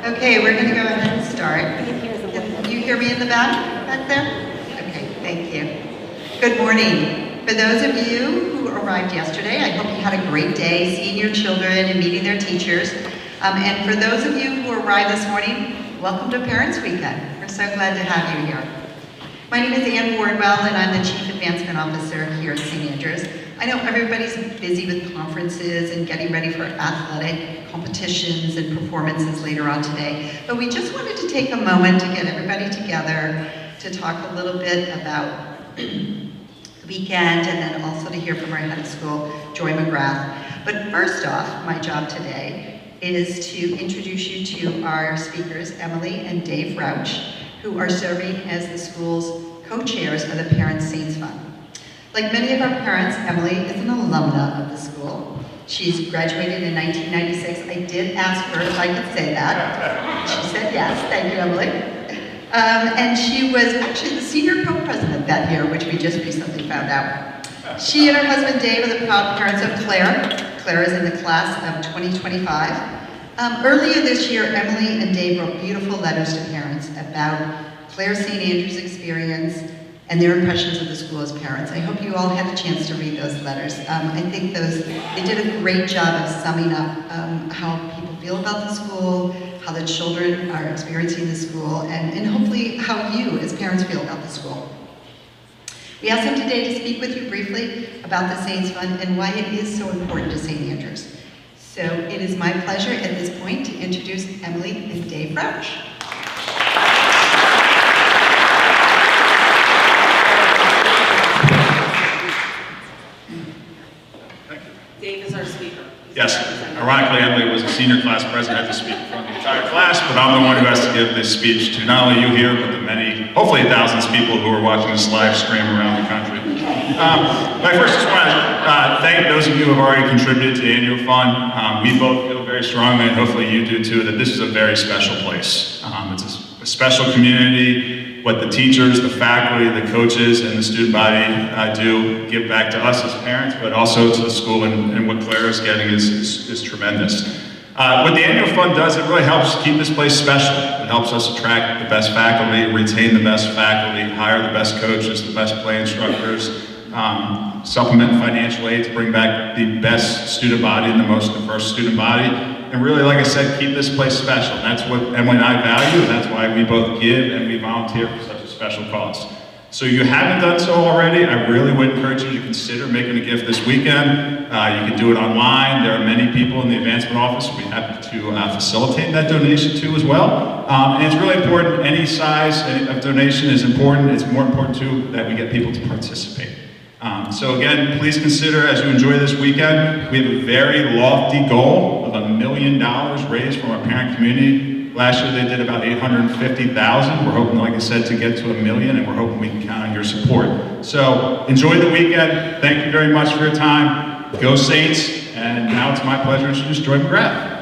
Okay, we're going to go ahead and start. Can you hear me in the back there? Okay, thank you. Good morning. For those of you who arrived yesterday, I hope you had a great day seeing your children and meeting their teachers. And for those of you who arrived this morning, welcome to Parents Weekend. We're so glad to have you here. My name is Ann Wardwell, and I'm the Chief Advancement Officer here at St. Andrews. I know everybody's busy with conferences and getting ready for athletic competitions and performances later on today, but we just wanted to take a moment to get everybody together to talk a little bit about the weekend and then also to hear from our head of school, Joy McGrath. But first off, my job today is to introduce you to our speakers, Emily and Dave Rauch, who are serving as the school's co-chairs of the Parents Saints Fund. Like many of our parents, Emily is an alumna of the school. She's graduated in 1996. I did ask her if I could say that. She said yes. Thank you, Emily. And she was actually the senior co-president that year, which we just recently found out. She and her husband Dave are the proud parents of Claire. Claire is in the class of 2025. Earlier this year, Emily and Dave wrote beautiful letters to parents about Claire St. Andrews' experience and their impressions of the school as parents. I hope you all had a chance to read those letters. I think they did a great job of summing up how people feel about the school, how the children are experiencing the school, and hopefully how you as parents feel about the school. We asked them today to speak with you briefly about the Saints Fund and why it is so important to St. Andrews. So it is my pleasure at this point to introduce Emily and Dave Rauch. Dave is our speaker. Yes, ironically, Emily was a senior class president, had to speak in front of the entire class, but I'm the one who has to give this speech to not only you here, but the many, hopefully thousands of people who are watching this live stream around the country. But I first just want to thank those of you who have already contributed to the annual fund. We both feel very strongly, and hopefully you do too, that this is a very special place. It's a special community. What the teachers, the faculty, the coaches, and the student body do give back to us as parents, but also to the school, and what Claire is getting is tremendous. What the annual fund does, it really helps keep this place special. It helps us attract the best faculty, retain the best faculty, hire the best coaches, the best play instructors, supplement financial aid to bring back the best student body and the most diverse student body. And really, like I said, keep this place special. And that's what Emily and I value, and that's why we both give and we volunteer for such a special cause. So if you haven't done so already, I really would encourage you to consider making a gift this weekend. You can do it online. There are many people in the advancement office we'd be happy to facilitate that donation to as well. And it's really important, any size of donation is important. It's more important too that we get people to participate. So again, please consider as you enjoy this weekend, we have a very lofty goal of $1 million raised from our parent community. Last year they did about $850,000. We're hoping, like I said, to get to $1 million, and we're hoping we can count on your support. So enjoy the weekend. Thank you very much for your time. Go Saints. And now it's my pleasure to introduce Joy McGrath.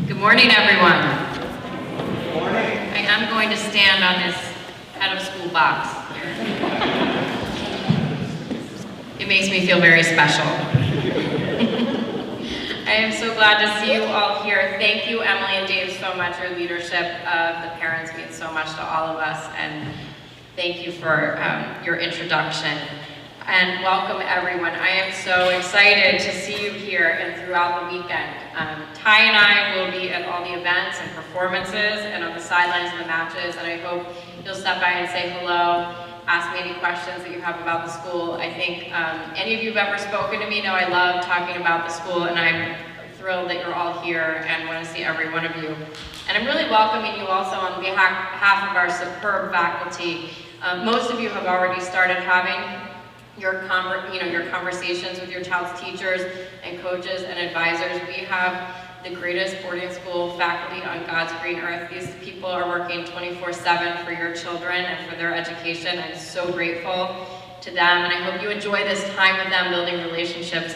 Good morning, everyone. Good morning. I am going to stand on this head of school box. It makes me feel very special. I am so glad to see you all here. Thank you, Emily and Dave, so much. Your leadership of the parents means so much to all of us, and thank you for your introduction. And welcome, everyone. I am so excited to see you here and throughout the weekend. Ty and I will be at all the events and performances and on the sidelines of the matches, and I hope you'll stop by and say hello, ask me any questions that you have about the school. I think any of you who've ever spoken to me know I love talking about the school, and I'm thrilled that you're all here and want to see every one of you. And I'm really welcoming you also on behalf of our superb faculty. Most of you have already started having your conversations with your child's teachers and coaches and advisors. We have the greatest boarding school faculty on God's green earth. These people are working 24/7 for your children and for their education. I'm so grateful to them, and I hope you enjoy this time with them, building relationships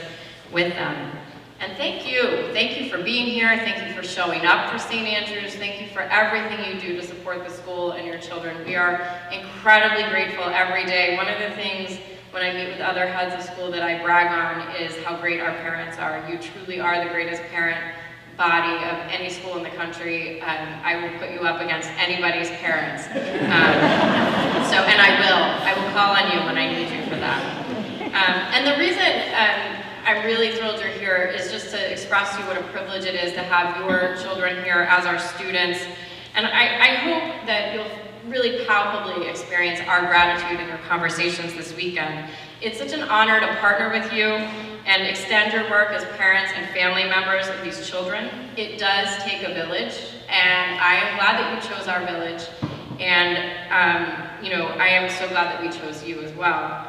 with them. And thank you for being here, thank you for showing up for St. Andrews, thank you for everything you do to support the school and your children. We are incredibly grateful every day. One of the things when I meet with other heads of school that I brag on is how great our parents are. You truly are the greatest parent body of any school in the country. I will put you up against anybody's parents. And I will call on you when I need you for that. And the reason I'm really thrilled you're here is just to express to you what a privilege it is to have your children here as our students. And I hope that you'll really palpably experience our gratitude in your conversations this weekend. It's such an honor to partner with you and extend your work as parents and family members of these children. It does take a village, and I am glad that you chose our village. And I am so glad that we chose you as well.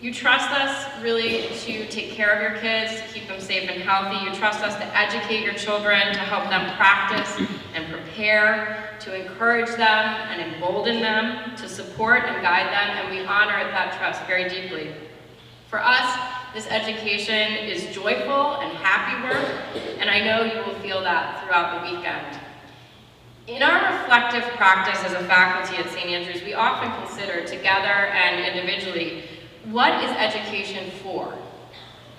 You trust us really to take care of your kids, to keep them safe and healthy. You trust us to educate your children, to help them practice and prepare, to encourage them and embolden them, to support and guide them, and we honor that trust very deeply. For us, this education is joyful and happy work, and I know you will feel that throughout the weekend. In our reflective practice as a faculty at St. Andrews, we often consider, together and individually, what is education for?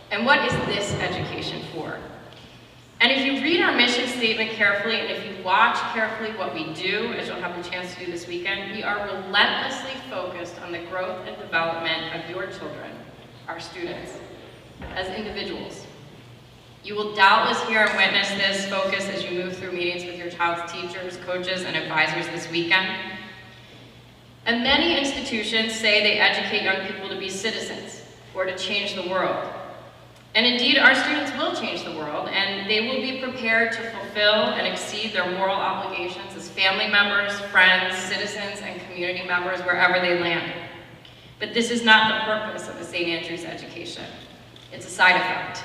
And what is this education for? And if you read our mission statement carefully, and if you watch carefully what we do, as you'll have the chance to do this weekend, we are relentlessly focused on the growth and development of your children, our students, as individuals. You will doubtless hear and witness this focus as you move through meetings with your child's teachers, coaches, and advisors this weekend. And many institutions say they educate young people to be citizens or to change the world. And indeed, our students will change the world, and they will be prepared to fulfill and exceed their moral obligations as family members, friends, citizens, and community members wherever they land. But this is not the purpose of a St. Andrews education. It's a side effect.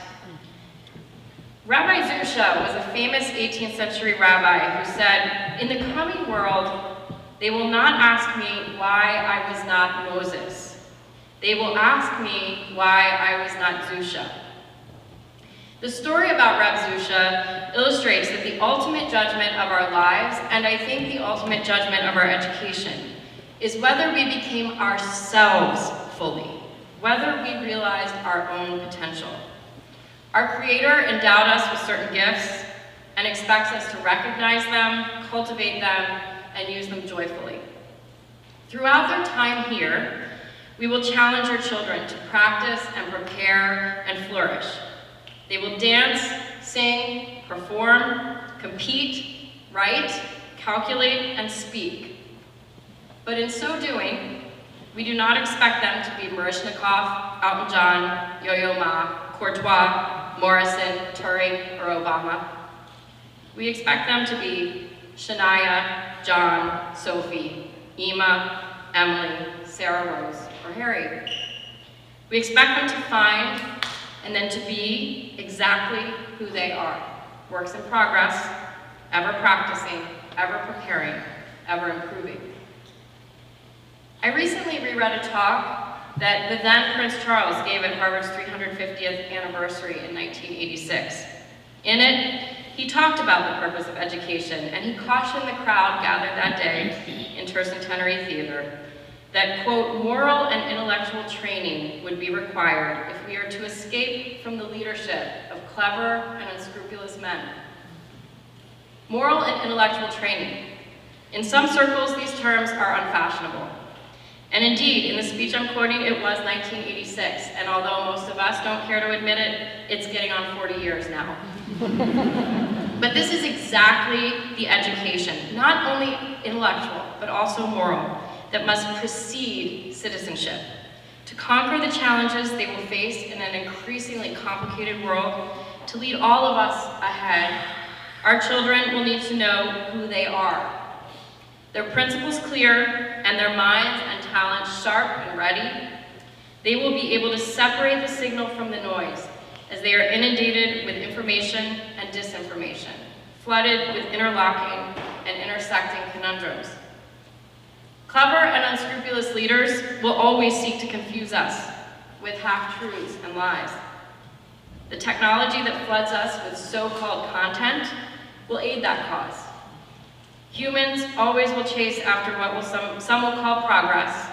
Rabbi Zusha was a famous 18th century rabbi who said, "In the coming world, they will not ask me why I was not Moses. They will ask me why I was not Zusha." The story about Reb Zusha illustrates that the ultimate judgment of our lives, and I think the ultimate judgment of our education, is whether we became ourselves fully, whether we realized our own potential. Our Creator endowed us with certain gifts and expects us to recognize them, cultivate them, and use them joyfully. Throughout their time here, we will challenge our children to practice and prepare and flourish. They will dance, sing, perform, compete, write, calculate, and speak. But in so doing, we do not expect them to be Baryshnikov, Elton John, Yo-Yo Ma, Courtois, Morrison, Turing, or Obama. We expect them to be Shania, John, Sophie, Emma, Emily, Sarah Rose, or Harry. We expect them to find and then to be exactly who they are. Works in progress, ever practicing, ever preparing, ever improving. I recently reread a talk that the then Prince Charles gave at Harvard's 350th anniversary in 1986. In it, he talked about the purpose of education, and he cautioned the crowd gathered that day in Tercentenary Theater that, quote, moral and intellectual training would be required if we are to escape from the leadership of clever and unscrupulous men. Moral and intellectual training. In some circles, these terms are unfashionable. And indeed, in the speech I'm quoting, it was 1986, and although most of us don't care to admit it, it's getting on 40 years now. But this is exactly the education, not only intellectual, but also moral, that must precede citizenship. To conquer the challenges they will face in an increasingly complicated world, to lead all of us ahead, our children will need to know who they are. Their principles clear and their minds and talents sharp and ready, they will be able to separate the signal from the noise as they are inundated with information and disinformation, flooded with interlocking and intersecting conundrums. Clever and unscrupulous leaders will always seek to confuse us with half-truths and lies. The technology that floods us with so-called content will aid that cause. Humans always will chase after what some will call progress,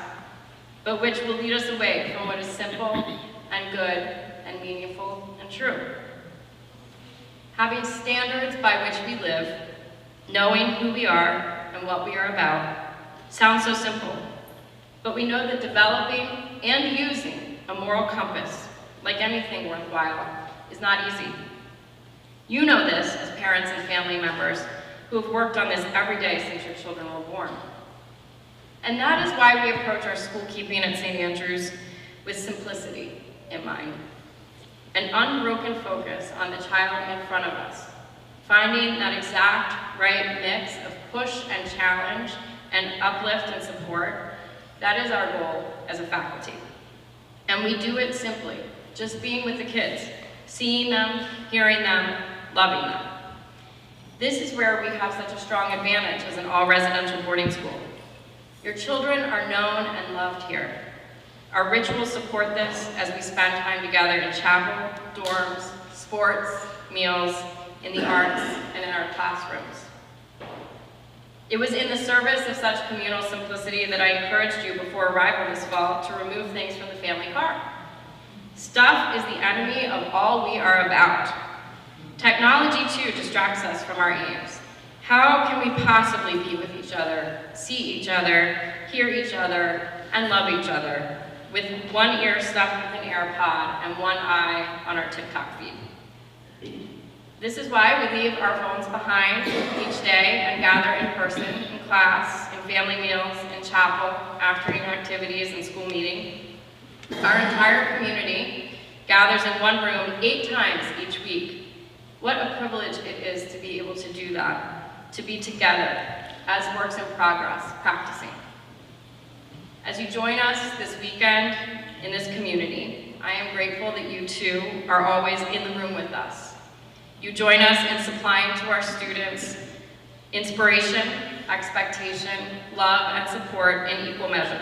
but which will lead us away from what is simple and good and meaningful and true. Having standards by which we live, knowing who we are and what we are about, sounds so simple, but we know that developing and using a moral compass, like anything worthwhile, is not easy. You know this as parents and family members who have worked on this every day since your children were born. And that is why we approach our school keeping at St. Andrews with simplicity in mind. An unbroken focus on the child in front of us, finding that exact right mix of push and challenge and uplift and support. That is our goal as a faculty. And we do it simply, just being with the kids, seeing them, hearing them, loving them. This is where we have such a strong advantage as an all-residential boarding school. Your children are known and loved here. Our rituals support this as we spend time together in chapel, dorms, sports, meals, in the arts, and in our classrooms. It was in the service of such communal simplicity that I encouraged you before arrival this fall to remove things from the family car. Stuff is the enemy of all we are about. Technology, too, distracts us from our aims. How can we possibly be with each other, see each other, hear each other, and love each other, with one ear stuffed with an AirPod and one eye on our TikTok feed? This is why we leave our phones behind each day and gather in person, in class, in family meals, in chapel, afternoon activities, and school meeting. Our entire community gathers in one room 8 times each week. What a privilege it is to be able to do that, to be together as works in progress, practicing. As you join us this weekend in this community, I am grateful that you too are always in the room with us. You join us in supplying to our students inspiration, expectation, love, and support in equal measure.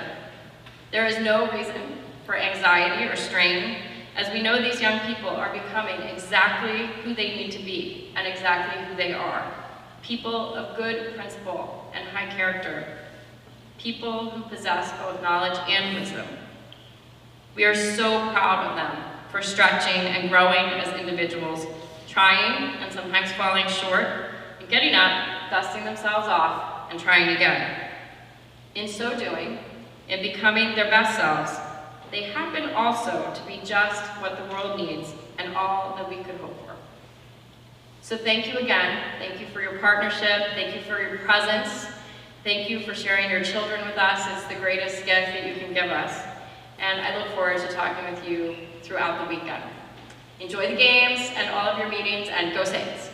There is no reason for anxiety or strain, as we know these young people are becoming exactly who they need to be and exactly who they are. People of good principle and high character. People who possess both knowledge and wisdom. We are so proud of them for stretching and growing as individuals, trying and sometimes falling short, and getting up, dusting themselves off, and trying again. In so doing, in becoming their best selves, they happen also to be just what the world needs and all that we could hope for. So thank you again. Thank you for your partnership. Thank you for your presence. Thank you for sharing your children with us. It's the greatest gift that you can give us. And I look forward to talking with you throughout the weekend. Enjoy the games and all of your meetings, and go Saints.